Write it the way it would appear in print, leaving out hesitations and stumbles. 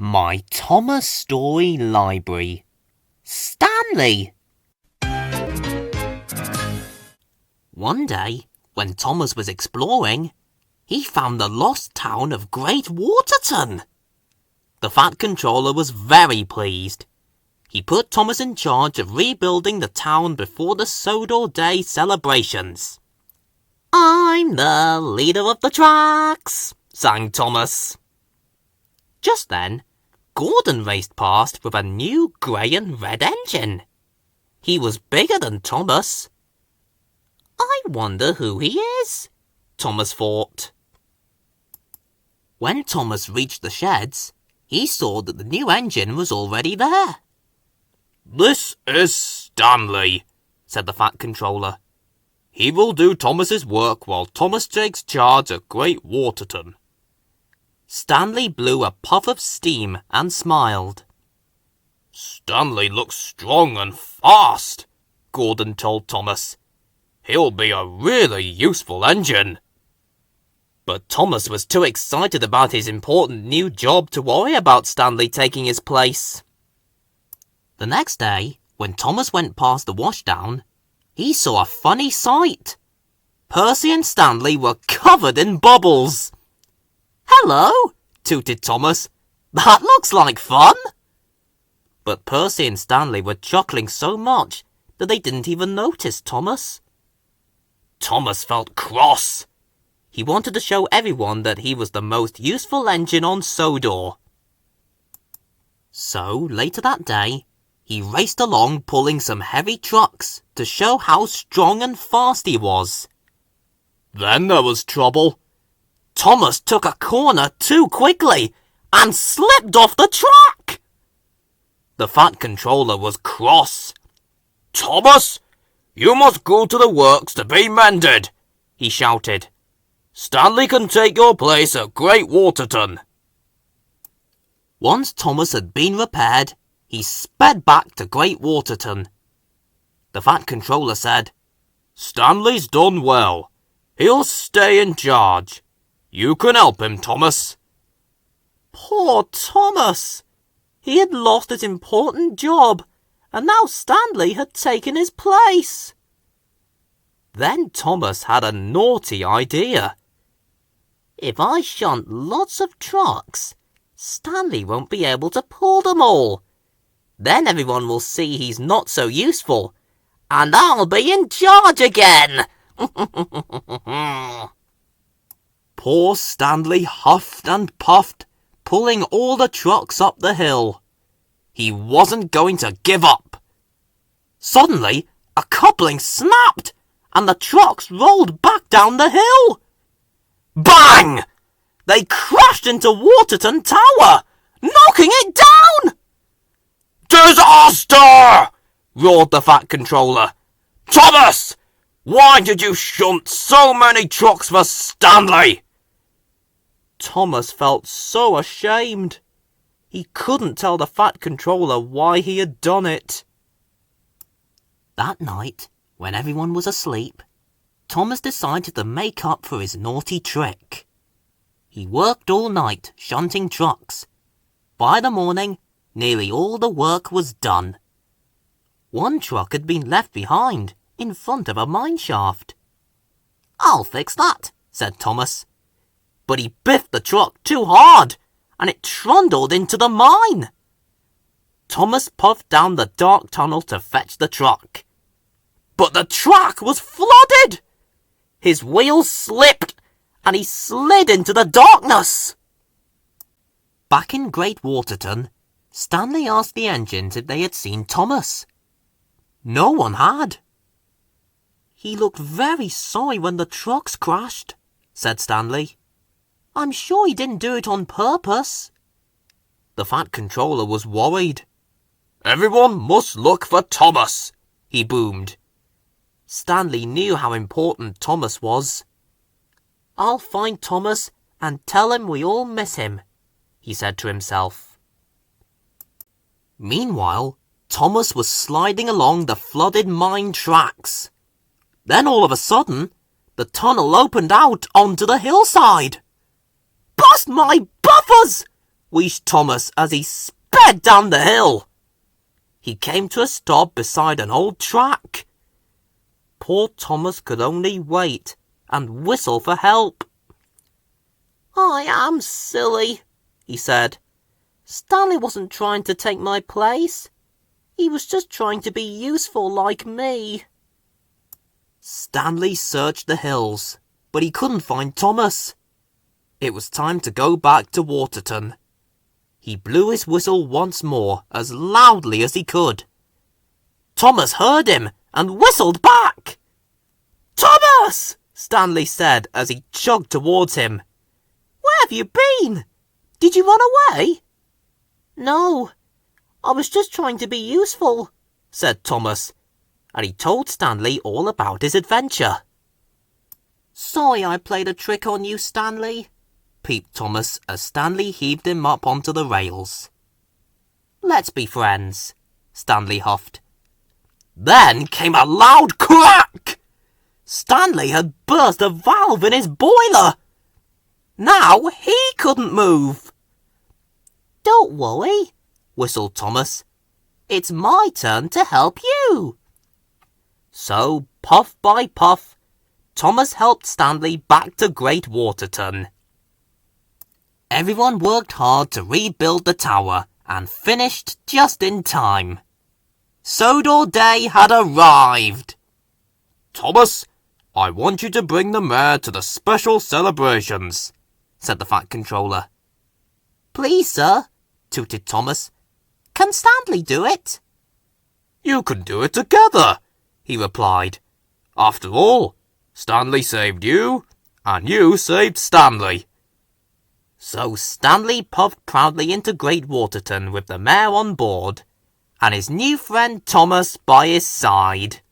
My Thomas Story Library. Stanley! One day, when Thomas was exploring, he found the lost town of Great Waterton. The Fat Controller was very pleased. He put Thomas in charge of rebuilding the town before the Sodor Day celebrations. "I'm the leader of the tracks," sang Thomas. Just then, Gordon raced past with a new grey and red engine. He was bigger than Thomas. "I wonder who he is," Thomas thought. When Thomas reached the sheds, he saw that the new engine was already there. "This is Stanley," said the Fat Controller. "He will do Thomas's work while Thomas takes charge at Great Waterton." Stanley blew a puff of steam and smiled. "Stanley looks strong and fast," Gordon told Thomas. "He'll be a really useful engine." But Thomas was too excited about his important new job to worry about Stanley taking his place. The next day, when Thomas went past the washdown, he saw a funny sight. Percy and Stanley were covered in bubbles. "Hello," tooted Thomas. "That looks like fun." But Percy and Stanley were chuckling so much that they didn't even notice Thomas. Thomas felt cross. He wanted to show everyone that he was the most useful engine on Sodor. So, later that day, he raced along pulling some heavy trucks to show how strong and fast he was. Then there was trouble. Thomas took a corner too quickly and slipped off the track. The Fat Controller was cross. "Thomas, you must go to the works to be mended," he shouted. "Stanley can take your place at Great Waterton." Once Thomas had been repaired, he sped back to Great Waterton. The Fat Controller said, "Stanley's done well. He'll stay in charge. You can help him, Thomas." Poor Thomas! He had lost his important job, and now Stanley had taken his place. Then Thomas had a naughty idea. "If I shunt lots of trucks, Stanley won't be able to pull them all. Then everyone will see he's not so useful, and I'll be in charge again." Poor Stanley huffed and puffed, pulling all the trucks up the hill. He wasn't going to give up. Suddenly, a coupling snapped, and the trucks rolled back down the hill. Bang! They crashed into Waterton Tower, knocking it down. "Disaster!" roared the Fat Controller. "Thomas, why did you shunt so many trucks for Stanley?" Thomas felt so ashamed. He couldn't tell the Fat Controller why he had done it. That night, when everyone was asleep, Thomas decided to make up for his naughty trick. He worked all night shunting trucks. By the morning, nearly all the work was done. One truck had been left behind in front of a mine shaft. "I'll fix that," said Thomas. But he biffed the truck too hard, and it trundled into the mine. Thomas puffed down the dark tunnel to fetch the truck. But the track was flooded. His wheels slipped, and he slid into the darkness. Back in Great Waterton, Stanley asked the engines if they had seen Thomas. No one had. "He looked very sorry when the trucks crashed," said Stanley. "I'm sure he didn't do it on purpose." The Fat Controller was worried. "Everyone must look for Thomas," he boomed. Stanley knew how important Thomas was. "I'll find Thomas and tell him we all miss him," he said to himself. Meanwhile, Thomas was sliding along the flooded mine tracks. Then all of a sudden, the tunnel opened out onto the hillside. "Bust my buffers!" wheezed Thomas as he sped down the hill. He came to a stop beside an old track. Poor Thomas could only wait and whistle for help. "I am silly," he said. "Stanley wasn't trying to take my place. He was just trying to be useful like me." Stanley searched the hills, but he couldn't find Thomas. It was time to go back to Waterton. He blew his whistle once more as loudly as he could. Thomas heard him and whistled back. "Thomas!" Stanley said as he jogged towards him. "Where have you been? Did you run away?" "No, I was just trying to be useful," said Thomas, and he told Stanley all about his adventure. "Sorry I played a trick on you, Stanley," peeped Thomas as Stanley heaved him up onto the rails. "Let's be friends," Stanley huffed. Then came a loud crack! Stanley had burst a valve in his boiler. Now he couldn't move. "Don't worry," whistled Thomas. "It's my turn to help you." So, puff by puff, Thomas helped Stanley back to Great Waterton. Everyone worked hard to rebuild the tower and finished just in time. Sodor Day had arrived. "Thomas, I want you to bring the mayor to the special celebrations," said the Fat Controller. "Please, sir," tooted Thomas. "Can Stanley do it?" "You can do it together," he replied. "After all, Stanley saved you, and you saved Stanley." So Stanley puffed proudly into Great Waterton with the mayor on board, and his new friend Thomas by his side.